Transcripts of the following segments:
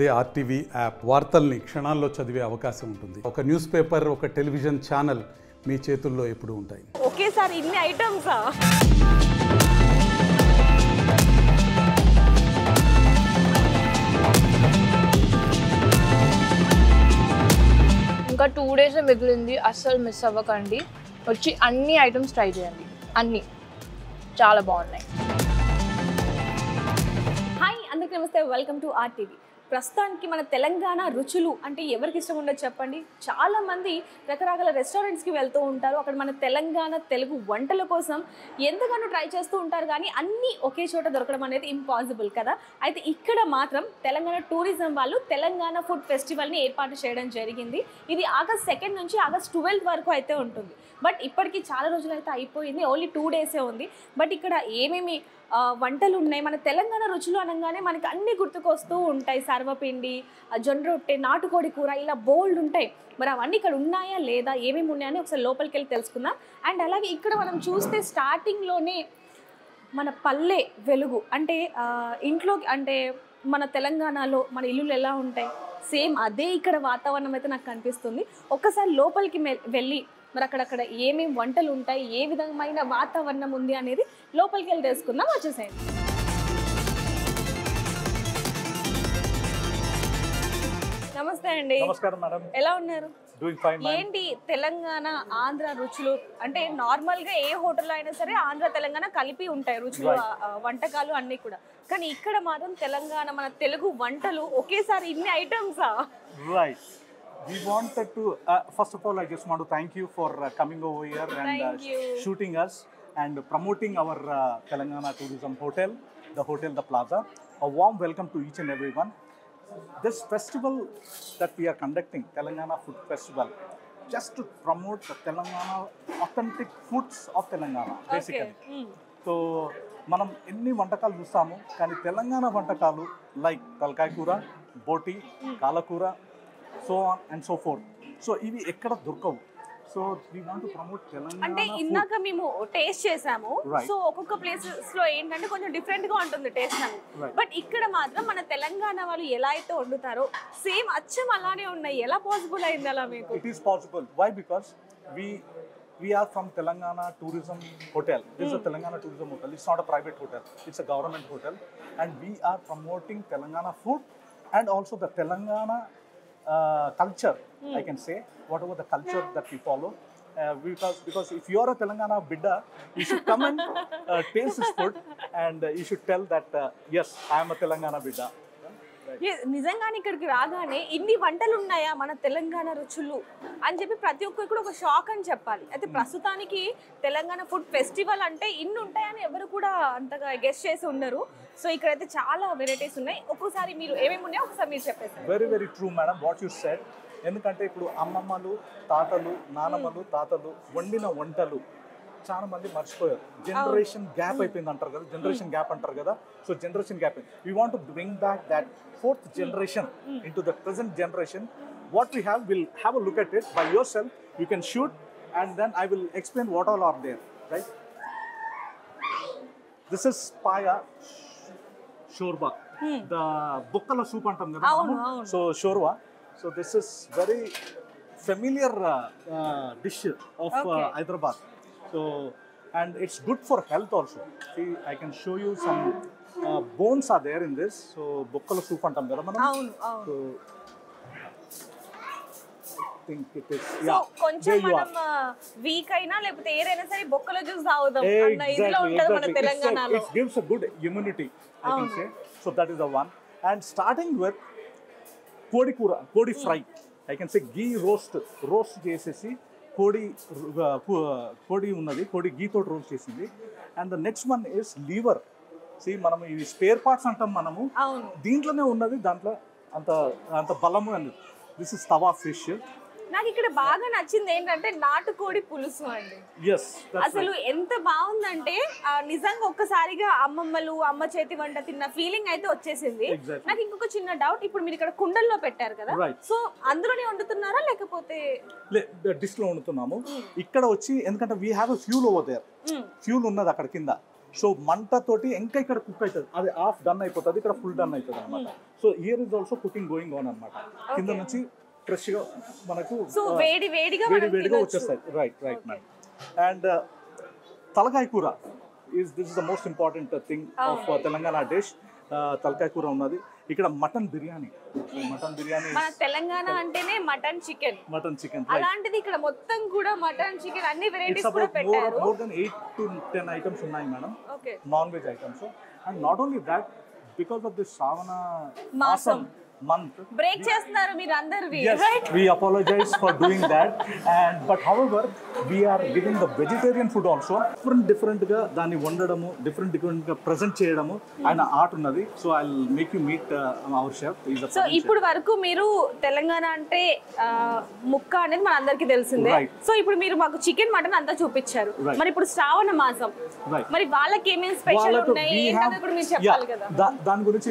అదే RTV app వార్తల్ని క్షణాల్లో చదివే అవకాశం ఉంటుంది. ఒక న్యూస్ పేపర్, ఒక టెలివిజన్ ఛానల్ మీ చేతుల్లో ఎప్పుడూ ఉంటాయి. ఒకేసారి ఇన్ని ఐటమ్సా? ఇంకా 2 days మిగిలింది, అస్సలు మిస్ అవ్వకండి. వచ్చి అన్ని ఐటమ్స్ ట్రై చేయండి, అన్నీ చాలా బాగున్నాయి. హాయ్ అందరికీ నమస్తే, వెల్కమ్ టు ఆర్టీవీ. ప్రస్తుతానికి మన తెలంగాణ రుచులు అంటే ఎవరికి ఇష్టం ఉండదు చెప్పండి. చాలామంది రకరకాల రెస్టారెంట్స్కి వెళ్తూ ఉంటారు. అక్కడ మన తెలంగాణ తెలుగు వంటల కోసం ఎంతగానో ట్రై చేస్తూ ఉంటారు, కానీ అన్నీ ఒకే చోట దొరకడం అనేది ఇంపాసిబుల్ కదా. అయితే ఇక్కడ మాత్రం తెలంగాణ టూరిజం వాళ్ళు తెలంగాణ ఫుడ్ ఫెస్టివల్ని ఏర్పాటు చేయడం జరిగింది. ఇది August 2 నుంచి August 12 వరకు అయితే ఉంటుంది. బట్ ఇప్పటికీ చాలా రోజులు అయితే అయిపోయింది, ఓన్లీ 2 days ఉంది. బట్ ఇక్కడ ఏమేమి వంటలు ఉన్నాయి, మన తెలంగాణ రుచులు అనగానే మనకి అన్నీ గుర్తుకొస్తూ ఉంటాయి. సర్వపిండి, జొన్న రొట్టె, నాటుకోడి కూర, ఇలా బోల్డ్ ఉంటాయి. మరి అవన్నీ ఇక్కడ ఉన్నాయా లేదా, ఏమేమి ఉన్నాయని ఒకసారి లోపలికి వెళ్ళి తెలుసుకుందాం. అండ్ అలాగే ఇక్కడ మనం చూస్తే స్టార్టింగ్లోనే మన పల్లె వెలుగు అంటే ఇంట్లో అంటే మన తెలంగాణలో మన ఇల్లులు ఎలా ఉంటాయి, సేమ్ అదే ఇక్కడ వాతావరణం అయితే నాకు కనిపిస్తుంది. ఒక్కసారి లోపలికి వెళ్ళి మరి అక్కడక్కడ ఏమేమి వంటలు ఉంటాయి, ఏ విధమైన వాతావరణం ఉంది అనేది లోపలికి వెళ్ళి తెలుసుకుందాం. వచ్చేసేయండి. నమస్తే అండి. నమస్కారం మేడం. ఎలా ఉన్నారు? Doing fine. ఏంటి తెలంగాణ ఆంధ్ర రుచులు అంటే నార్మల్ గా ఏ హోటల్లో అయినా సరే ఆంధ్ర తెలంగాణ కలిపి ఉంటాయి రుచులు, వంటకాలు అన్ని కూడా. కానీ ఇక్కడ మాత్రం తెలంగాణ మన తెలుగు వంటలు ఒకేసారి ఇన్ని ఐటమ్సా? Right. We wanted to first of all I just want to thank you for coming over here and shooting us and promoting our Telangana tourism hotel, the hotel the Plaza. A warm welcome to each and everyone. This festival that we are conducting, Telangana Food Festival, just to promote the Telangana authentic foods of Telangana basically. So మనం ఎన్ని వంటకాలు చూస్తాము, కానీ తెలంగాణ వంటకాలు like తలకాయ కూర, బోటి, కాలకూర, so on and so forth. So ఇవి ఎక్కడ దొరకవు. So we want to promote Telangana. అంటే ఇందాక మేము టేస్ట్ చేసాము. సో ఒక్కొక్క ప్లేసెస్ లో ఏంటంటే కొంచెం డిఫరెంట్ గా ఉంటుంది టేస్ట్ అని. బట్ ఇక్కడ మాత్రం మన తెలంగాణ వాళ్ళు ఎలా అయితే వండుతారో సేమ్ అచ్చం అలానే ఉన్నాయి. ఎలా పాసిబుల్ అయింది అలా మీకు? It is possible. Why? Because we are from Telangana Tourism Hotel. This is a Telangana Tourism Hotel. It's not a private hotel. It's a government hotel. And we are promoting Telangana food and also the Telangana culture, I can say, whatever the culture that we follow. Because if you are a Telangana bidda, you should come and taste this food and you should tell that, yes, I am a Telangana bidda. నిజంగానే ఇక్కడికి రాగానే ఇన్ని వంటలు ఉన్నాయా మన తెలంగాణ రుచులు అని చెప్పి ప్రతి ఒక్కరికి ఒక షాక్ అని చెప్పాలి. అయితే ప్రస్తుతానికి తెలంగాణ ఫుడ్ ఫెస్టివల్ అంటే ఇన్ని ఉంటాయని ఎవరు కూడా అంతగా గెస్ చేసి ఉండరు. సో ఇక్కడైతే చాలా వెరైటీస్ ఉన్నాయి. ఒక్కోసారి మీరు ఏమేమి ఉన్నాయో ఒకసారి మీరు చెప్పేసారు. Very very true madam what you said. ఎందుకంటే ఇప్పుడు అమ్మమ్మలు, తాతలు, నానమ్మలు, తాతలు వండిన వంటలు చాలా మంది మర్చిపోయారు. జనరేషన్ గ్యాప్ అయిపోయింది అంటారు కదా, జనరేషన్ గ్యాప్ అంటారు కదా. So generation gap, we want to bring back that fourth generation into the present generation. What we have, we'll have a look at it by yourself. You can shoot and then I will explain what all are there, right? This is paya shorba, the bukkala soup antam kada. So shorba, so this is very familiar dish of Hyderabad. So and it's good for health also. See, I can show you some bones are there in this. So bukkala soup antam kada manam. So I think it is, yeah. So కొంచెం మనం week అయినా లేకపోతే ఏదైనా సరే బొక్కల juice తాగుదాం అన్న ఇదిలో ఉంటది మన తెలంగాణలో. It gives a good immunity, I can say. So that is the one. And starting with kodi kura, kodi fry, I can say ghee roast chesesi కోడి ఉన్నది, కోడి గీతో రోస్ట్ చేసింది. And the next one is liver. See మనం ఇవి spare parts అంటాం మనము, దీంట్లోనే ఉన్నది, దాంట్లో అంత బలము అనేది. This is tawa fish. నాకు ఇక్కడ బాగా నచ్చింది ఏంటంటే నాటుకోడి పులుసు అండి. అసలు ఎంత బాగుందంటే నిజంగా ఒక్కసారిగా అమ్మ చేతి వంట తిన్న ఫీలింగ్ అయితే వచ్చేసింది. నాకు ఇంకొక చిన్న డౌట్, ఇప్పుడు మీరు ఇక్కడ కుండల్లో పెట్టారు కదా, సో అందులోనే వండుతున్నారా లేకపోతే? డిష్ లో వండుతున్నాము ఇక్కడ వచ్చి, ఎందుకంటే we have a fuel over there. Fuel ఉన్నది అక్కడ కింద. సో మంటతోటి ఇంకా ఇక్కడ కుక్ అవుతుంది, అది హాఫ్ డన్ అయిపోతుంది, ఇక్కడ ఫుల్ డన్ అవుతుంది అనమాట. So here is also cooking going on అన్నమాట. కింద నుంచి ఫ్రెష్ గా మనకు వేడిగా వచ్చేస్తాయి. Right ma'am. అండ్ తలకాయ కూర this is the most important thing of Telangana dish. తలకాయ కూర ఉన్నది. ఇక్కడ మటన్ బిర్యానీ మన తెలంగాణ అంటేనే మటన్ చికెన్ అలాంటిది ఇక్కడ మొత్తం కూడా మటన్ చికెన్ అన్ని వెరైటీస్ కూడా పెట్టారు. మోర్ దెన్ 8 to 10 ఐటమ్స్ ఉన్నాయి madam, non veg items. And not only that, because of this Shravana మాసం month break చేస్తున్నారు మీరు అందరూ. Yes, we apologize for doing that. And but however we are giving the vegetarian food also different గా దాన్ని వండడము different గా present చేయడము ఆయన art ఉన్నది. So I'll make you meet our chef. So ఇప్పుడు వరకు మీరు తెలంగాణ అంటే ముక్క అనేది మన అందరికీ తెలిసిందే. సో ఇప్పుడు మీరు మాకు చికెన్ మటన్ అంతా చూపించారు. మరి ఇప్పుడు శ్రావణ మాసం, మరి వాళ్ళకి ఏమేమి స్పెషల్ ఉన్నాయి ఏంటో కూడా మీరు చెప్పాలి కదా. దాని గురించి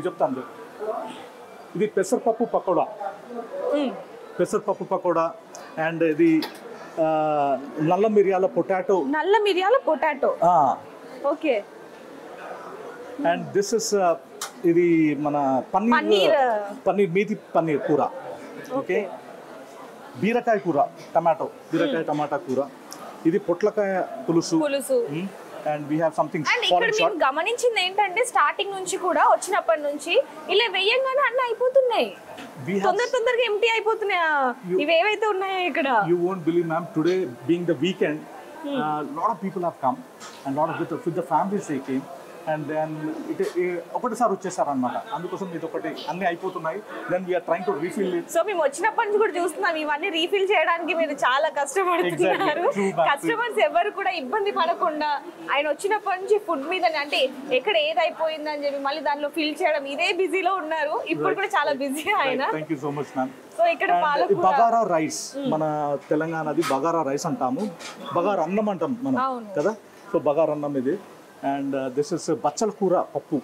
చెప్తాను. ఇది పెసరపప్పు పకోడా అండ్ ఇది నల్ల మిరియాల potato. Okay. And this is ఇది మన పన్నీర్ పన్నీర్ కూర. ఓకే. బీరకాయ టమాటా కూర. ఇది పొట్లకాయ పులుసు. And we have something ఇక్కడ నేను గమనించింది ఏంటంటే స్టార్టింగ్ నుంచి కూడా వచ్చినప్పటి నుంచి ఇలా వెయ్యంగానే అన్ని అయిపోతున్నాయి, తొందరగా ఎంటీ అయిపోతున్నాయి ఇవి ఏవైతే ఉన్నాయో ఇక్కడ. You won't believe, ma'am, today being the weekend, lot of people have come and lot of with the families they came. And then ఒకటిసారి వచ్చేసారు అనమాట. అందుకోసం ఇది ఒకటి అన్ని అయిపోతున్నాయి. Then we are trying to refill it. So మేము వచ్చినప్పటి నుంచి కూడా చూస్తున్నాం ఇవన్నీ రీఫిల్ చేయడానికి మీరు చాలా కష్టపడుతున్నారు. కస్టమర్స్ ఎవరు కూడా ఇబ్బంది పడకుండా ఆయన వచ్చినప్పటి నుంచి ఫుడ్ మీద అంటే ఎక్కడ ఏది అయిపోయిందని చెప్పి మళ్ళీ దానిలో ఫిల్ చేయడం ఇదే బిజీలో ఉన్నారు. ఇప్పుడు కూడా చాలా బిజీ ఆయన. Thank you so much ma'am. So ఇక్కడ బగారా రైస్, మన తెలంగాణది బగారా రైస్ అంటాము, బగారా అన్నం అంటాం మనం కదా. సో బగారా అన్నం ఇది. అండ్ దిస్ ఇస్ బచ్చల కూర పప్పు.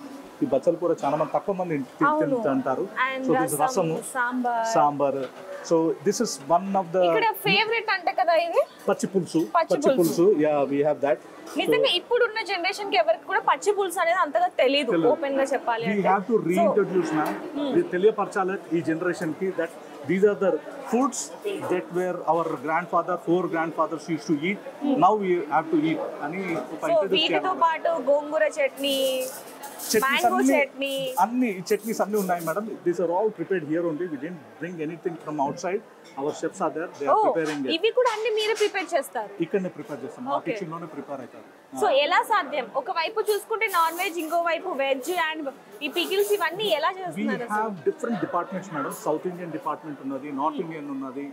ఈ బచ్చల కూర చాలా మంది తక్కువ మంది తింటారు. So this rasam, sambar. So this is one of the ఇక్కడ ఫేవరెట్ అంటే కదా ఇది పచ్చి పులుసు. Yeah, we have that. నిజంగా ఇప్పుడున్న జనరేషన్ కి ఎవరికి కూడా పచ్చి పులుసు అనేది అంతగా తెలియదు. ఓపెన్ గా చెప్పాలి అంటే వి హావ్ టు రీఇంట్రొడ్యూస్ మ్యామ్. తెలియపరచాలి ఈ జనరేషన్ కి that these are the foods that were our four grandfathers used to eat. Now we have to eat. Ani so వీటితో పాటు గోంగూర చట్నీ, mango chutney, అన్ని chutneys అన్ని ఉన్నాయి madam. These are all prepared here only. We didn't bring anything from outside. Our chefs are there. They are preparing it. ఇవి కూడా అన్ని మీరే prepare చేస్తారు? ఇక్కడనే ప్రిపేర్ చేస్తాం. మా కిచెన్ లోనే ప్రిపేర్ అవుతారు. సో ఎలా సాధ్యం? ఒక వైపు చూసుకుంటే నాన్ వెజ్, ఇంకో వైపు వెజ్ అండ్ ఈ పికిల్స్ ఇవన్నీ ఎలా చేస్తున్నారు? We have different departments madam. South Indian department ఉన్నది, నార్త్ ఇండియన్ ఉన్నది,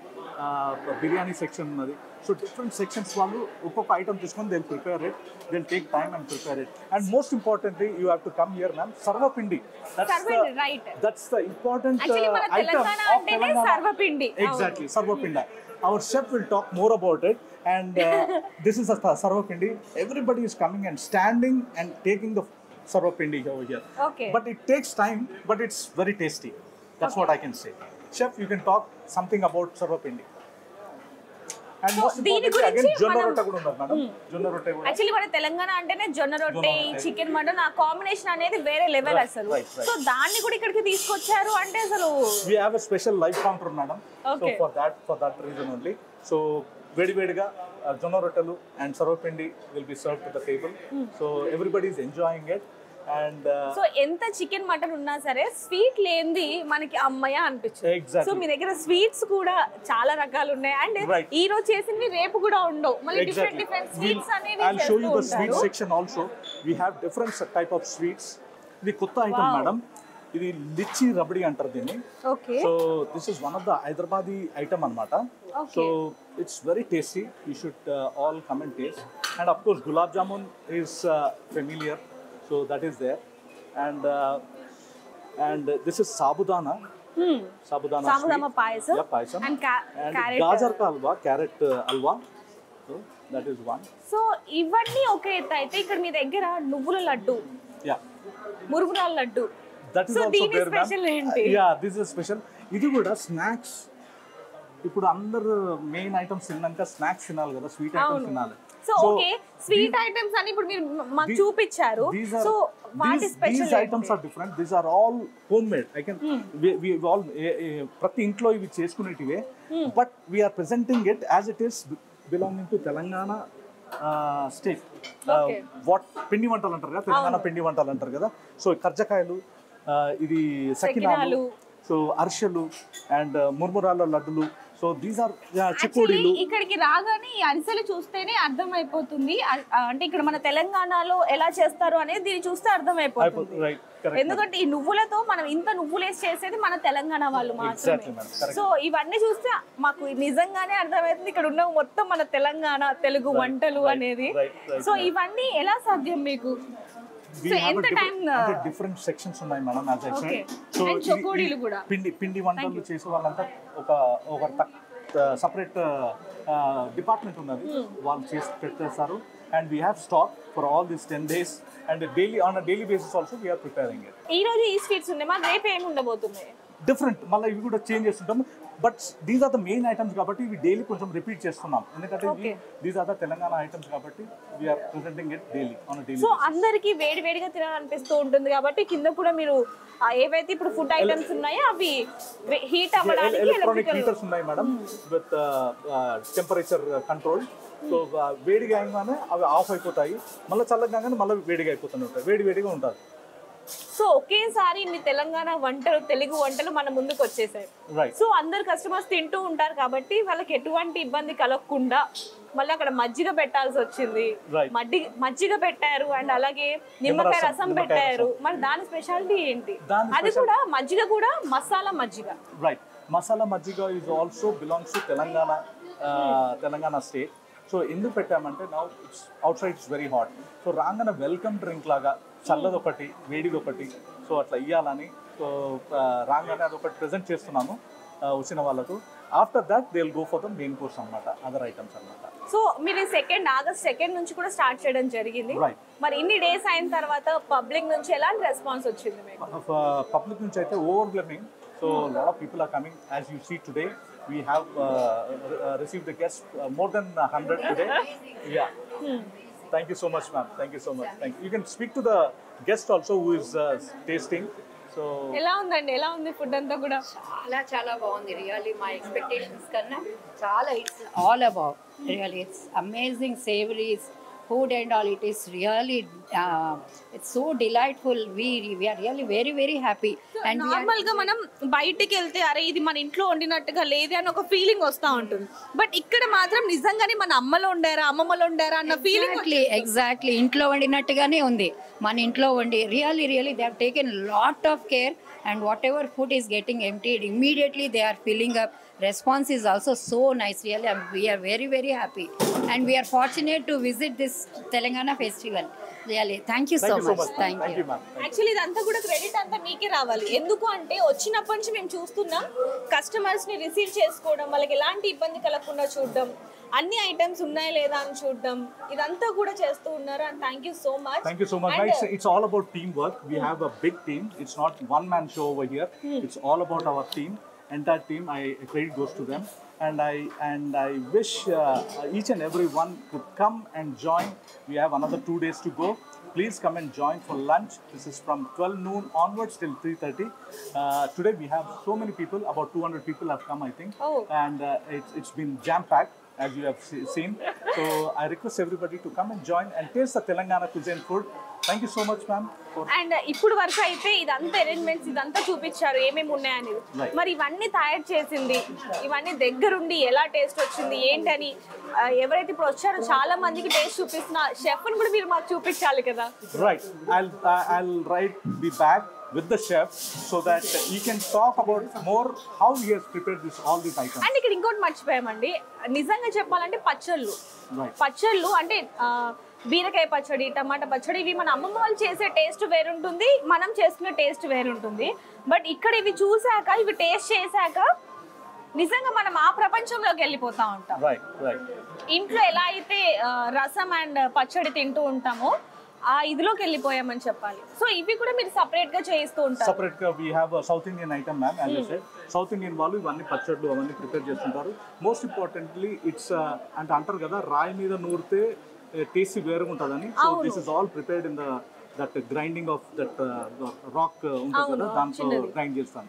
బిర్యానీ సెక్షన్ ఉన్నది. సో డిఫరెంట్ సెక్షన్స్ వాళ్ళు ఒక్కొక్క ఐటమ్ తీసుకొని they'll prepare it. They'll take time and prepare it. And most importantly, you have to come here, ma'am. Sarvapindi. That's the important item of Telangana. Sarvapindi. Exactly, Sarvapindi. Our chef will talk more about it. And this is a Sarvapindi. Everybody is coming and standing and taking the Sarvapindi over here. Okay. But it takes time, but it's very tasty. That's what I can say. Chef, you can talk something about Sarvapindi. And most importantly, again, jonna rotta kuda unnadu madam. Jonna rotta kuda. Actually, మన తెలంగాణ అంటేనే జొన్న రొట్టె, chicken mutton, ఆ combination అనేది వేరే level అసలు. So దాన్ని కూడా ఇక్కడికి తీసుకొచ్చారు అంటే అసలు we have a special live counter madam. So for that reason only. So వేడివేడిగా జొన్న రొట్టెలు and sarvapindi will be served to the table. So everybody is enjoying it. And so ఎంత చికెన్ మటన్ ఉన్నా సరే స్వీట్ లేనిది మనకి అమ్మయ్య అనిపించదు. సో మీ దగ్గర స్వీట్స్ కూడా చాలా రకాలు ఉన్నాయి. అండ్ ఈ రోజు చేసినవి రేపు కూడా ఉండవు, మళ్ళీ డిఫరెంట్ స్వీట్స్ అనేవి. I'll show you the sweet section also. We have different type of sweets. ఇది కొత్త ఐటమ్ మేడం. ఇది లిచ్చి రబడి అంటారు దీన్ని. So this is one of the Hyderabadi item అన్నమాట. So it's very tasty. You should all come and taste. And of course gulab jamun is familiar. So that is there. And this is sabudana. Sabudana payasam. Yeah, payasam. And carrot. Gajar ka halwa, carrot halwa. So that is one. So ఇవన్నీ okay అయితే ఇక్కడ మీ దగ్గర నువ్వుల laddu, మురుగురాల laddu. That is also there, special ఏంటి? Yeah, this is special. ఇది కూడా snacks. ఇప్పుడు అందరు మెయిన్ ఐటమ్స్ తిన్నాక స్నాక్స్ తినాలి కదా, స్వీట్ ఐటమ్స్ తినాలి. సో ఓకే, స్వీట్ ఐటమ్స్ అని ఇప్పుడు మీరు మాకు చూపించారు. సో వాటి special these items are different. These are all homemade. I can we all ప్రతి ఇంట్లో ఇవి చేసుకునేటివే, but we are presenting it as it is belonging to Telangana state. What పిండి వంటలు అంటారు కదా, తెలంగాణ పిండి వంటలు అంటారు కదా. సో కర్జకాయలు, ఇది సకినాలు, సో అరిసెలు అండ్ ముర్మురాల లడ్డులు. సో దీస్ ఆర్ చికోడీలు. ఇక్కడికి రాగానే ఈ అరిసెలు చూస్తేనే అర్థమైపోతుంది, అంటే ఇక్కడ మన తెలంగాణలో ఎలా చేస్తారు అనేది దీన్ని చూస్తే అర్థమైపోతుంది. ఎందుకంటే ఈ నువ్వులతో మనం ఇంత నువ్వులేసి చేసేది మన తెలంగాణ వాళ్ళు మాత్రమే. సో ఇవన్నీ చూస్తే మాకు నిజంగానే అర్థమవుతుంది ఇక్కడ ఉన్న మొత్తం మన తెలంగాణ తెలుగు వంటలు అనేది. సో ఇవన్నీ ఎలా సాధ్యం మీకు? We have different sections ఉన్నాయి madam, as I said. So చకోడీలు కూడా పిండి వంటలు చేసే వాళ్ళంతా ఒక separate డిపార్ట్మెంట్ ఉన్నది, వాళ్ళు చేసి పెట్టేస్తారు. And we have stock for all these 10 days, and on a daily basis also we are preparing it. ఈ రోజు ఈ స్వీట్స్ ఉన్నాయి, మరి రేపు ఏమి ఉండబోతున్నాయి? డిఫరెంట్, మళ్ళీ ఇవి కూడా చేంజ్ చేస్తుంటాం. But these are the main items కాబట్టి ఇవి డైలీ కొంచెం రిపీట్ చేస్తున్నాం, ఎందుకంటే these are the Telangana items కాబట్టి we are presenting it daily on a daily. So అందరికి వేడి వేడిగా తినాలనిపిస్తూ ఉంటుంది కాబట్టి కింద కూడా మీరు ఏవైతే ఇప్పుడు ఫుడ్ ఐటమ్స్ ఉన్నాయో అవి హీట్ అవ్వడానికి ఎలక్ట్రానిక్ హీటర్స్ ఉన్నాయి madam, with temperature control. So వేడిగా అయిగానే అవి ఆఫ్ అయిపోతాయి, మళ్ళీ చల్లగానే మళ్ళీ వేడిగా అయిపోతూనే ఉంటాయి, వేడిగా ఉంటుంది. సో ఒకేసారి మీ తెలంగాణ వంటలు, తెలుగు వంటలు మన ముందుకు వచ్చేసాయి. సో అందరు కస్టమర్స్ తింటూ ఉంటారు కాబట్టి వాళ్ళకి ఎటువంటి ఇబ్బంది కలగకుండా మళ్ళీ అక్కడ మజ్జిగ పెట్టాల్సి వచ్చింది, మజ్జిగ పెట్టారు అండ్ అలాగే నిమ్మకాయ రసం పెట్టారు. మరి దాని స్పెషాలిటీ ఏంటి? అది కూడా మజ్జిగ కూడా మసాలా మజ్జిగ. రైట్, మసాలా మజ్జిగ is also belongs to Telangana state. So ఎందుకు పెట్టామంటే now it's out side it's very hot, so రాగానే వెల్కమ్ డ్రింక్ లాగా చల్లది ఒకటి వేడిది ఒకటి, సో అట్లా ఇవ్వాలని సో రాగానే అదొకటి ప్రెజెంట్ చేస్తున్నాము వచ్చిన వాళ్ళకు. After that they will go for the main course అన్నమాట, అదర్ ఐటమ్స్ అన్నమాట. సో మీరు ఆగస్ట్ 2 నుంచి కూడా స్టార్ట్ చేయడం జరిగింది. మరి ఇన్ని డేస్ అయిన తర్వాత పబ్లిక్ నుంచి ఎలాంటి రెస్పాన్స్ వచ్చింది మీకు? పబ్లిక్ నుంచి అయితే overwhelming. So lot of people are coming, as you see today we have received the guests more than 100 today. Yeah. Thank you so much, ma'am. Thank you so much. Thank you. You can speak to the guest also who is tasting. So ఎలా ఉందండి, ఎలా ఉంది food అంతా కూడా? చాలా బాగుంది. Really my expectations కన్నా చాలా, it's all about really it's amazing savories food and all. It is really it's so delightful. We are really very happy. And normal గా మనం బయటికి వెళ్తే అరే ఇది మన ఇంట్లో వండినట్టుగా లేదే అని ఒక ఫీలింగ్ వస్తూ ఉంటుంది, బట్ ఇక్కడ మాత్రం నిజంగానే మన అమ్మలో ఉండారా అమ్మమ్మలో ఉండారా అన్న ఫీలింగ్. ఎగ్జాక్ట్లీ ఇంట్లో వండినట్టుగానే ఉంది, మన ఇంట్లో వండి. Really they have taken lot of care, and whatever food is getting emptied immediately they are filling up. Response is also so nice. Really we are very happy, and we are fortunate to visit this Telangana festival. Really thank you so much. Thank you ma'am. Actually ఇదంతా కూడా credit అంతా మీకే రావాలి. ఎందుకు అంటే వచ్చినప్పటి నుంచి మేము చూస్తున్నాం కస్టమర్స్ ని రిసీవ్ చేసుకోవడం, వాళ్ళకి ఎలాంటి ఇబ్బంది కలగకుండా చూడడం, అన్ని ఐటమ్స్ ఉన్నాయా లేదా అని చూడడం, ఇదంతా కూడా చేస్తూ ఉన్నారు. And thank you so much. Thank you so much. It's all about teamwork. We have a big team. It's not one man show over here. It's all about our team, entire team. Credit goes to them, and I wish each and every one could come and join. We have another 2 days to go. Please come and join for lunch. This is from 12 noon onwards till 3:30. Today we have so many people, about 200 people have come, I think. And it's been jam-packed, as you have seen. So I request everybody to come and join and taste the Telangana cuisine food. Thank you so much, ma'am. And ఇప్పుడు వరకు అయితే ఇదంతా arrangements ఇదంతా చూపించారు ఏమేమి ఉన్నాయని, మరి ఇవన్నీ తయారు చేసింది, ఇవన్నీ దగ్గరుండి ఎలా టేస్ట్ వచ్చింది ఏంటని ఎవరైతే ఇప్పుడు వచ్చారో చాలా మందికి టేస్ట్ చూపిస్తున్న షెఫ్ ని కూడా మీరు మాకు చూపించాలి కదా. Right. I'll write the bag with the chef so that he can talk about more how he has prepared all these items. And ఇక్కడ ఇంకోటి మర్చిపోయామండి, నిజంగా చెప్పాలంటే పచ్చళ్ళు అంటే బీరకాయ పచ్చడి, టమాటా పచ్చడి, ఇవి మన అమ్మమ్మ వాళ్ళు చేసే టేస్ట్ వేరుంటుంది, మనం చేసుకునే టేస్ట్ వేరుంటుంది. బట్ ఇక్కడ ఇవి చూసాక, ఇవి టేస్ట్ చేశాక నిజంగా మనం ఆ ప్రపంచంలోకి వెళ్ళిపోతా ఉంటాం. ఇంట్లో ఎలా అయితే రసం అండ్ పచ్చడి తింటూ ఉంటామో ఆ ఇదిలోకి వెళ్ళిపోయామని చెప్పాలి. సో ఇవి కూడా మీరు సపరేట్ గా చేస్తూ ఉంటారు? సపరేట్ గా we have a South Indian item, ma'am, as I said. South Indian వాళ్ళు ఇవన్నీ పచ్చళ్ళు అవన్నీ ప్రిపేర్ చేస్తుంటారు. మోస్ట్ ఇంపార్టెంట్లీ ఇట్స్ అంటే అంటారు కదా రాయి మీద నూరితే టేస్టీ వేరుగా ఉంటుందని. So this is all prepared in that grinding of that rock ఉంటుంది కదా, దాంట్లో గ్రైండ్ చేస్తాను.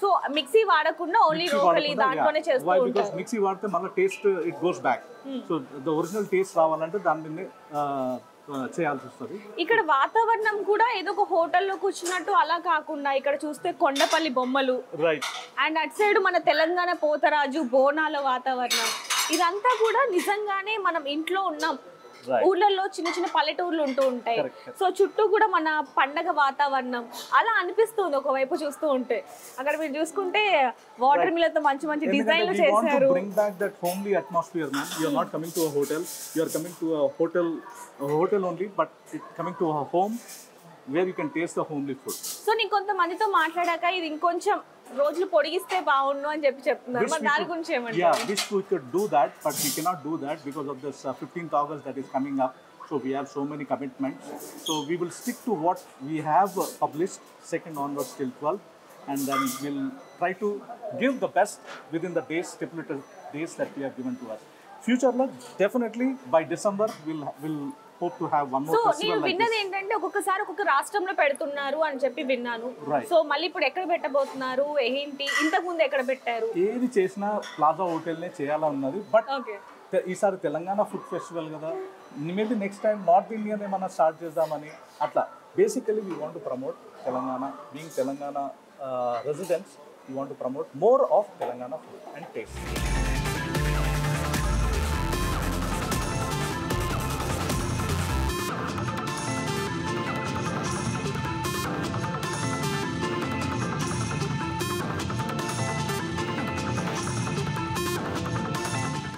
సో మిక్సీ వాడకుండా ఓన్లీ రోకలి దాంట్లోనే చేస్తూ ఉంటారు. బికాజ్ మిక్సీ వాడితే మళ్ళీ taste it goes back. So the original taste రావాలంటే దాన్ని చేయాల్సి వస్తుంది. ఇక్కడ వాతావరణం కూడా ఏదో ఒక హోటల్లో కూర్చున్నట్టు అలా కాకుండా ఇక్కడ చూస్తే కొండపల్లి బొమ్మలు, రైట్, అండ్ అటు సైడ్ మన తెలంగాణ పోతరాజు బోనాల వాతావరణం, ఇదంతా కూడా నిజంగానే మనం ఇంట్లో ఉన్నాం. ఊర్లలో చిన్న చిన్న పల్లెటూర్లు ఉంటూ ఉంటాయి. సో చుట్టూ కూడా మన పండగ వాతావరణం అలా అనిపిస్తుంది ఒకవైపు చూస్తూ ఉంటే. అక్కడ మీరు చూసుకుంటే వాటర్ మిల్లర్తో మంచి మంచి డిజైన్లు చేశారు. Bring back that homely atmosphere, man. You are not coming to a hotel. You are coming to a hotel only, but coming to a home where you can taste the homely food. So నేను కొంతమందితో మాట్లాడాక ఇది ఇంకొంచెం రోజులు పొడిగిస్తే బాగుండు అని చెప్తున్నారు. మరి దాని గురించి ఏమంటారు? Yeah, wish we could do that, but we cannot do that because of this 15th August that is coming up. So we have so many commitments. So we will stick to what we have published 2nd onwards till 12th, and then we'll try to give the best within the days, stipulated days that we have given to us. Future, definitely by December we'll hope to have one more so festival నేను like విన్నది this. ఏంటంటే ఒక్కొక్కసారి ఒక్కొక్క రాష్ట్రంలో పెడుతున్నారు అని చెప్పి విన్నాను. Right. సో మళ్ళీ ఇప్పుడు ఎక్కడ పెట్టబోతున్నారు ఏంటి, ఇంతకు ముందు ఎక్కడ పెట్టారు? ఏది చేసినా ప్లాజా హోటల్నే చేయాలన్నది. బట్ ఓకే, ఈసారి తెలంగాణ ఫుడ్ ఫెస్టివల్ కదా, maybe next time north Indian ఏమన్నా స్టార్ట్ చేద్దామని అట్లా. Basically we want to promote Telangana. Being Telangana residents, we want to promote more of Telangana food and taste.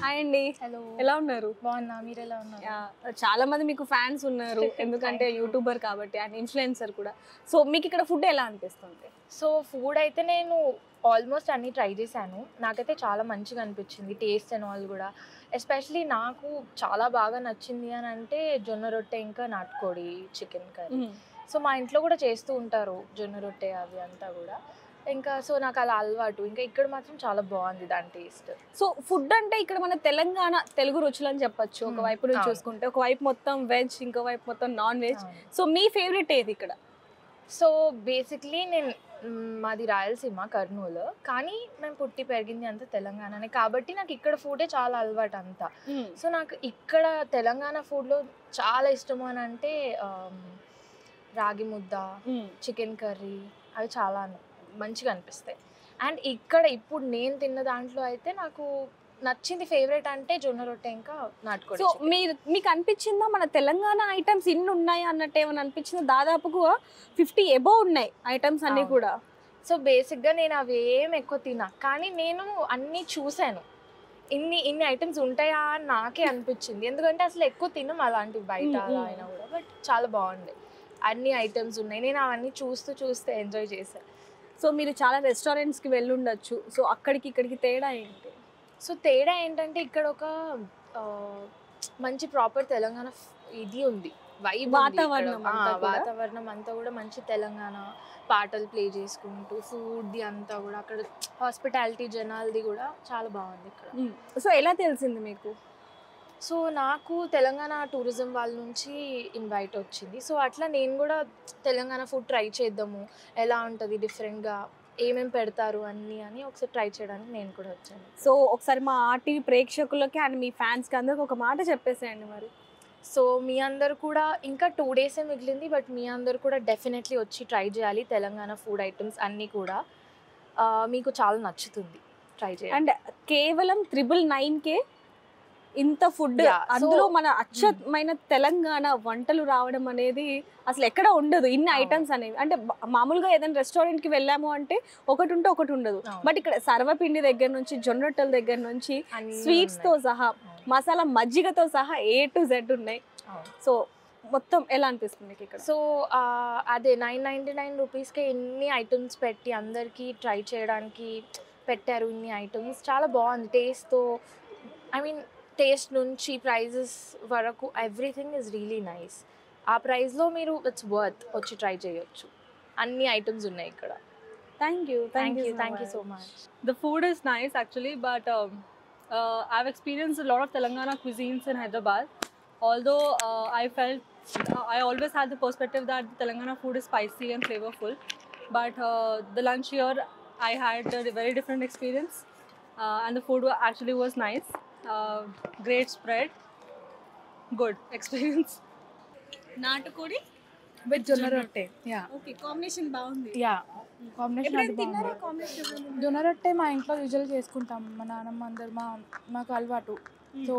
Hi అండి, హలో, ఎలా ఉన్నారు? బాగున్నా, మీరు ఎలా ఉన్నారు? చాలా మంది మీకు ఫ్యాన్స్ ఉన్నారు ఎందుకంటే యూట్యూబర్ కాబట్టి అండ్ ఇన్ఫ్లుయెన్సర్ కూడా. సో మీకు ఇక్కడ ఫుడ్ ఎలా అనిపిస్తుంది? సో ఫుడ్ అయితే నేను ఆల్మోస్ట్ అన్నీ ట్రై చేశాను. నాకైతే చాలా మంచిగా అనిపించింది, టేస్ట్ అండ్ ఆల్ కూడా. ఎస్పెషలీ నాకు చాలా బాగా నచ్చింది అని అంటే జొన్న రొట్టె ఇంకా నాటుకోడి చికెన్ కర్రీ. సో మా ఇంట్లో కూడా చేస్తూ ఉంటారు జొన్న రొట్టె అవి అంతా కూడా. ఇంకా సో నాకు అలా అలవాటు. ఇంకా ఇక్కడ మాత్రం చాలా బాగుంది దాని టేస్ట్. సో ఫుడ్ అంటే ఇక్కడ మన తెలంగాణ తెలుగు రుచులు అని చెప్పొచ్చు. ఒకవైపు నుంచి చూసుకుంటే ఒకవైపు మొత్తం వెజ్, ఇంకోవైపు మొత్తం నాన్ వెజ్. సో మీ ఫేవరెట్ ఏది ఇక్కడ? సో బేసిక్లీ నేను మాది రాయలసీమ, కర్నూలు, కానీ మేము పుట్టి పెరిగింది అంతా తెలంగాణనే కాబట్టి నాకు ఇక్కడ ఫుడే చాలా అలవాటు అంతా. సో నాకు ఇక్కడ తెలంగాణ ఫుడ్లో చాలా ఇష్టము అని అంటే రాగి ముద్ద, చికెన్ కర్రీ, అవి చాలా మంచిగా అనిపిస్తాయి. అండ్ ఇక్కడ ఇప్పుడు నేను తిన్న దాంట్లో అయితే నాకు నచ్చింది ఫేవరెట్ అంటే జొన్న రొట్టె ఇంకా నాటుకోడి. సో మీకు అనిపించిందా మన తెలంగాణ ఐటమ్స్ ఇన్ని ఉన్నాయి అన్నట్టు ఏమైనా అనిపించిందా? దాదాపుగా 50 అబోవ్ ఉన్నాయి ఐటమ్స్ అన్నీ కూడా. సో బేసిక్గా నేను అవి ఏం ఎక్కువ తినా, కానీ నేను అన్నీ చూశాను. ఇన్ని ఐటమ్స్ ఉంటాయా అని నాకే అనిపించింది. ఎందుకంటే అసలు ఎక్కువ తినం అలాంటివి బయట అలా అయినా కూడా. బట్ చాలా బాగుండే, అన్ని ఐటమ్స్ ఉన్నాయి. నేను అవన్నీ చూస్తూ ఎంజాయ్ చేశాను. సో మీరు చాలా రెస్టారెంట్స్కి వెళ్ళి ఉండొచ్చు. సో అక్కడికి ఇక్కడికి తేడా ఏంటి? సో తేడా ఏంటంటే ఇక్కడ ఒక మంచి ప్రాపర్ తెలంగాణ ఇది ఉంది, వైబ్, వాతావరణం అంతా కూడా మంచి తెలంగాణ పాటలు ప్లే చేసుకుంటూ, ఫుడ్ది అంతా కూడా అక్కడ హాస్పిటాలిటీ జనాలది కూడా చాలా బాగుంది ఇక్కడ. సో ఎలా తెలిసింది మీకు? సో నాకు తెలంగాణ టూరిజం వాళ్ళ నుంచి ఇన్వైట్ వచ్చింది. సో అట్లా నేను కూడా తెలంగాణ ఫుడ్ ట్రై చేద్దాము, ఎలా ఉంటుంది డిఫరెంట్గా, ఏమేమి పెడతారు అన్నీ అని ఒకసారి ట్రై చేయడానికి నేను కూడా వచ్చాను. సో ఒకసారి మా ఆర్టీవీ ప్రేక్షకులకి అండ్ మీ ఫ్యాన్స్కి అందరికి ఒక మాట చెప్పేసేయండి మరి. సో మీ అందరు కూడా ఇంకా 2 డేసే మిగిలింది, బట్ మీ అందరు కూడా డెఫినెట్లీ వచ్చి ట్రై చేయాలి. తెలంగాణ ఫుడ్ ఐటమ్స్ అన్నీ కూడా మీకు చాలా నచ్చుతుంది, ట్రై చేయాలి. అండ్ కేవలం 999కే ఇంత ఫుడ్, అందులో మన అచ్చమైన తెలంగాణ వంటలు రావడం అనేది అసలు ఎక్కడ ఉండదు. ఇన్ని ఐటమ్స్ అనేవి అంటే మామూలుగా ఏదైనా రెస్టారెంట్కి వెళ్ళాము అంటే ఒకటి ఉంటే ఒకటి ఉండదు. బట్ ఇక్కడ సర్వపిండి దగ్గర నుంచి, జొన్న రొట్టెల దగ్గర నుంచి, స్వీట్స్తో సహా, మసాలా మజ్జిగతో సహా A to Z ఉన్నాయి. సో మొత్తం ఎలా అనిపిస్తుంది ఇక్కడ? సో అదే 999 రూపీస్కే ఇన్ని ఐటమ్స్ పెట్టి అందరికీ ట్రై చేయడానికి పెట్టారు. ఇన్ని ఐటమ్స్ చాలా బాగుంది టేస్ట్తో. ఐ మీన్ టేస్ట్ నుంచి ప్రైజెస్ వరకు ఎవ్రీథింగ్ ఈజ్ రియలీ నైస్. ఆ ప్రైస్లో మీరు ఇట్స్ వర్త్ వచ్చి ట్రై చేయొచ్చు. అన్ని ఐటమ్స్ ఉన్నాయి ఇక్కడ. Thank you so much. The food is nice actually, but I've experienced a lot of Telangana cuisines in Hyderabad. Although I always had the perspective that Telangana food is spicy and flavorful, but the lunch here I had a very different experience, and the food actually was nice. Great spread, good experience. నాటుకోడి with జొన్న రొట్టె yeah okay combination బాగుంది. Yeah combination ఎప్పుడైనా అది తిన్నారా బాగుంది. Combination? జొన్న రొట్టె మా ఇంట్లో యూజువల్ చేసుకుంటాం, మా నాన్నమ్మ అందరు మాకు అలవాటు. సో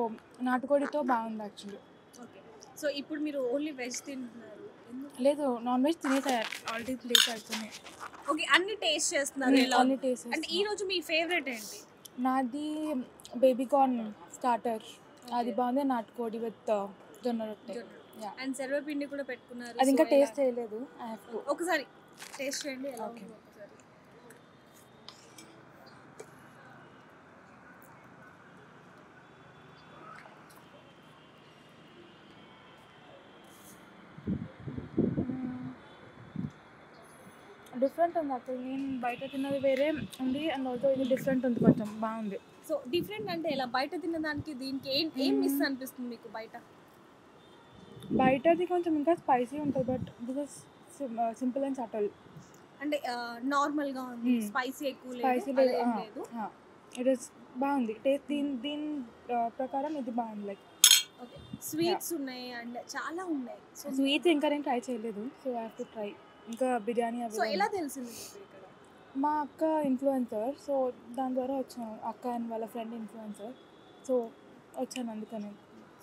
నాటుకోడితో బాగుంది యాక్చువల్లీ. ఓకే సో ఇప్పుడు మీరు ఓన్లీ వెజ్ తింటున్నారు ఎందుకు? లేదు నాన్ వెజ్ తినేసా ఆల్రెడీ ప్లేట్ అవుతున్నాయి. ఓకే అన్ని టేస్ట్ చేస్తున్నారు ఎలా? అన్ని టేస్ట్ అంటే ఈ రోజు మీ ఫేవరెట్ ఏంటి? నాది బేబీ కార్న్ స్టార్టర్, అది బాగుంది. నాటుకోడి విత్ జొన్న రొట్టె. Yeah. అండ్ సర్వపిండి కూడా పెట్టుకున్నారు. అది ఇంకా So, టేస్ట్ ఎలా? చేయలేదు. I have to. ఒకసారి టేస్ట్ చేయండి ఎలా Okay. ఉందో ఒకసారి. డిఫరెంట్ ఉంది అక్కడ, నేను బయట తిన్నది వేరే ఉంది అండ్ ఆల్సో ఇది డిఫరెంట్ ఉంది, కొంచెం బాగుంది. సో డిఫరెంట్ అంటే ఎలా? బయట తిన్న దానికి దీనికి ఏం మిస్ అనిపిస్తుంది మీకు బయట? బయటది కొంచెం ఇంకా స్పైసీ ఉంటుంది, but this is simple and subtle. అంటే నార్మల్ గా ఉంది, స్పైసీ ఎక్కువ స్పైసీ లేదు, అలా ఏం లేదు. ఇట్ ఇస్ బాగుంది టేస్ట్. దీని ప్రకారం ఇది బాగుంది. లైక్ ఓకే స్వీట్స్ ఉన్నాయి అండ్ చాలా ఉన్నాయి. సో స్వీట్స్ ఇంకా నేను ట్రై చేయలేదు, so I have to try. ఇంకా బిర్యానీ అవి సో ఎలా తెలిసింది మీకు ఇక్కడ? మా అక్క ఇన్ఫ్లుయెన్సర్, సో దాని ద్వారా వచ్చాను. అక్క అండ్ వాళ్ళ ఫ్రెండ్ ఇన్ఫ్లుయెన్సర్, సో వచ్చాను అందుకని.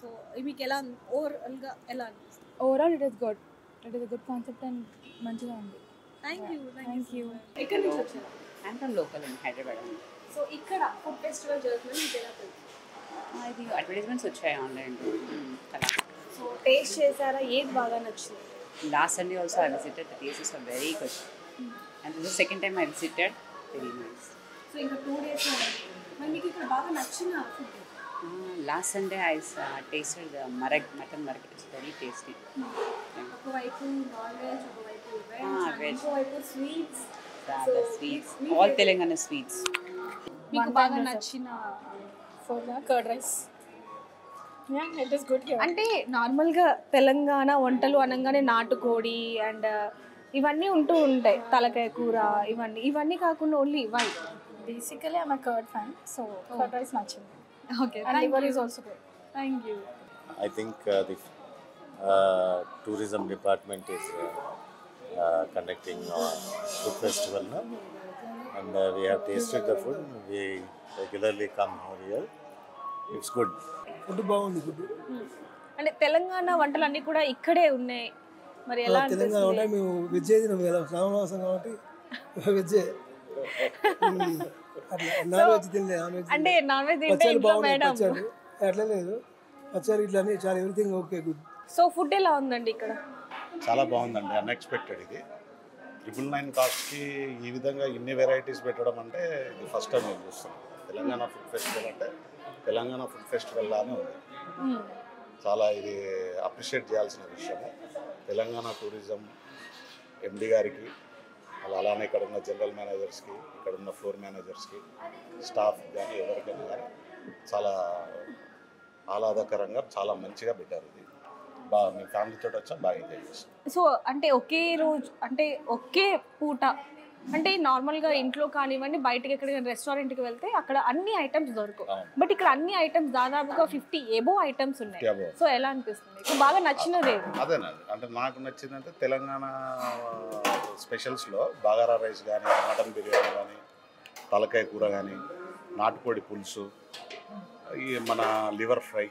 సో మీకు ఎలా ఓవరాల్గా ఎలా అనిపిస్తుంది? Overall it is good. It is good concept and మంచిగా ఉంది. Thank you. Thank you. ఎక్కడి నుంచి వచ్చారు? I'm from local in Hyderabad. So ఇక్కడ ఫుడ్ ఫెస్టివల్ జరుగుతుంది, మీకు ఎలా తెలుసు? ఇది అడ్వర్టైజ్మెంట్స్ వచ్చాయి ఆన్లైన్లో అలా. సో టేస్ట్ చేశారా? ఏది బాగా నచ్చింది? Last Sunday also I visited. The tastes are very good. And this is the second time I visited. Very nice. So ఇంకా 2 days మరి మీకు ఇక్కడ బాగా నచ్చిన food? Last Sunday I tasted the mutton marag. It's very tasty. ఒకవైపు non veg, ఒకవైపు Ah, veg, veg. ఇంకోవైపు sweets. The sweets. All Telangana sweets. మీకు బాగా నచ్చిన curd rice. Yeah it is good here. అంటే నార్మల్గా తెలంగాణ వంటలు అనగానే నాటుకోడి అండ్ ఇవన్నీ ఉంటూ ఉంటాయి, తలకాయ కూర, ఇవన్నీ కాకుండా ఓన్లీ ఇవై. Basically I'm a curd fan, so curd rice నచ్చింది. Okay And liver is also good. Thank you. I think the tourism department is conducting a food festival now, and we have tasted the food. We regularly come over here. It's good. Food బాగుంది. Food అంటే తెలంగాణ వంటలన్నీ కూడా ఇక్కడే ఉన్నాయి, మరి ఎలా తెలంగాణ అనిపిస్తుంది? అంటే మేము వెజ్ తినాం కదా, శ్రావణమాసం కాబట్టి వెజ్జే. అట్లా నాన్ వెజ్ తినలేదు. నాన్ వెజ్ అంటే నాన్ వెజ్ తింటే పచ్చళ్ళు ఇంట్లో బాగున్నాయి. మేడం. పచ్చళ్ళు అట్లా లేదు, పచ్చళ్ళు ఇట్లా అన్ని చాలా everything okay good. So food ఎలా ఉందండి ఇక్కడ? చాలా బాగుందండి, అన్ఎక్స్పెక్టెడ్. ఇది 999 కాస్ట్కి ఈ విధంగా ఇన్ని వెరైటీస్ పెట్టడం అంటే ఇది ఫస్ట్ టైం నేను చూస్తున్నాను. తెలంగాణ ఫుడ్ ఫెస్టివల్ అంటే తెలంగాణ ఫుడ్ ఫెస్టివల్ లానే ఉంది. చాలా ఇది అప్రిషియేట్ చేయాల్సిన విషయము. తెలంగాణ టూరిజం ఎండి గారికి, అలానే ఇక్కడ ఉన్న జనరల్ మేనేజర్స్కి, ఇక్కడ ఉన్న ఫ్లోర్ మేనేజర్స్కి, స్టాఫ్ కానీ ఎవరికైనా కానీ చాలా ఆహ్లాదకరంగా చాలా మంచిగా పెట్టారు. ఇది బాగా మీ ఫ్యామిలీతో వచ్చా బాగా ఎంజాయ్ చేస్తాం. సో అంటే ఒకే రోజు, అంటే ఒకే పూట, అంటే నార్మల్గా ఇంట్లో కానివ్వండి, బయటకి ఎక్కడికైనా రెస్టారెంట్కి వెళ్తే అక్కడ అన్ని ఐటమ్స్ దొరకవు, బట్ ఇక్కడ అన్ని ఐటమ్స్ దాదాపుగా 50 ఎబో ఐటమ్స్ ఉన్నాయి. సో ఎలా అనిపిస్తుంది మీకు? బాగా నచ్చినది ఏది? అదేనండి, అంటే నాకు నచ్చిందంటే తెలంగాణ స్పెషల్స్లో బగారా రైస్ కానీ, మటన్ బిర్యానీ కానీ, తలకాయ కూర కానీ, నాటుకోడి పులుసు, ఈ మన లివర్ ఫ్రై,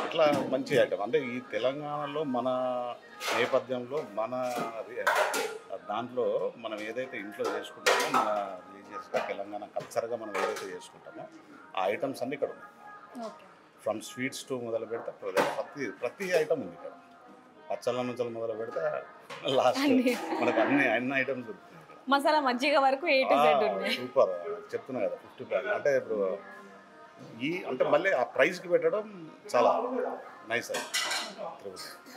ఇట్లా మంచి ఐటమ్. అంటే ఈ తెలంగాణలో మన నేపథ్యంలో మన దాంట్లో మనం ఏదైతే ఇంట్లో చేసుకుంటామో, మన రిలీజియస్గా తెలంగాణ కల్చర్గా మనం ఏదైతే చేసుకుంటామో ఆ ఐటమ్స్ అన్నీ ఇక్కడ ఉన్నాయి. ఫ్రమ్ స్వీట్స్ టు మొదలు పెడితే ప్రతి ఐటమ్ ఉంది ఇక్కడ. పచ్చళ్ళ నుంచి మొదలు పెడితే లాస్ట్ మనకు అన్ని ఐటమ్స్ దొరుకుతుంది ఇక్కడ. మసాలా మజ్జిగ వరకు A to Z ఉన్నాయి. సూపర్, చెప్తున్నా కదా 50 అంటే ఇప్పుడు అంటే మళ్ళీ ఆ ప్రైస్కి పెట్టడం చాలా నైస్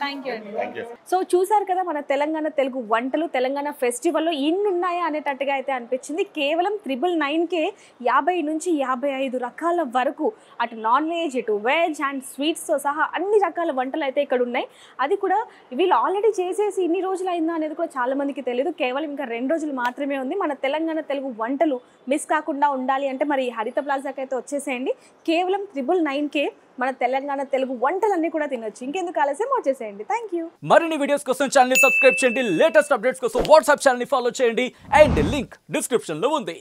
థ్యాంక్ యూ అండి. Thank you. సో చూసారు కదా మన తెలంగాణ తెలుగు వంటలు తెలంగాణ ఫెస్టివల్లో ఇన్ని ఉన్నాయా అనేటట్టుగా అయితే అనిపించింది. కేవలం 999కే 50 నుంచి 55 రకాల వరకు అటు నాన్ వెజ్ ఇటు వెజ్ అండ్ స్వీట్స్తో సహా అన్ని రకాల వంటలు అయితే ఇక్కడ ఉన్నాయి. అది కూడా వీళ్ళు ఆల్రెడీ చేసేసి ఇన్ని రోజులు అయిందా అనేది కూడా చాలా మందికి తెలియదు. కేవలం ఇంకా 2 రోజులు మాత్రమే ఉంది. మన తెలంగాణ తెలుగు వంటలు మిస్ కాకుండా ఉండాలి అంటే మరి హరిత ప్లాజాకి అయితే వచ్చేసేయండి. కేవలం 999కే మన తెలంగాణ తెలుగు వంటలన్నీ కూడా తినొచ్చు. ఇంకెందుకు ఆలస్యం వచ్చేసేయండి. Thank you. మరిన్ని వీడియోస్ కోసం ఛానల్ ని సబ్స్క్రైబ్ చేయండి. లేటెస్ట్ అప్డేట్స్ కోసం వాట్సాప్ ఛానల్ ని ఫాలో చేయండి. అండ్ లింక్ డిస్క్రిప్షన్ లో ఉంది.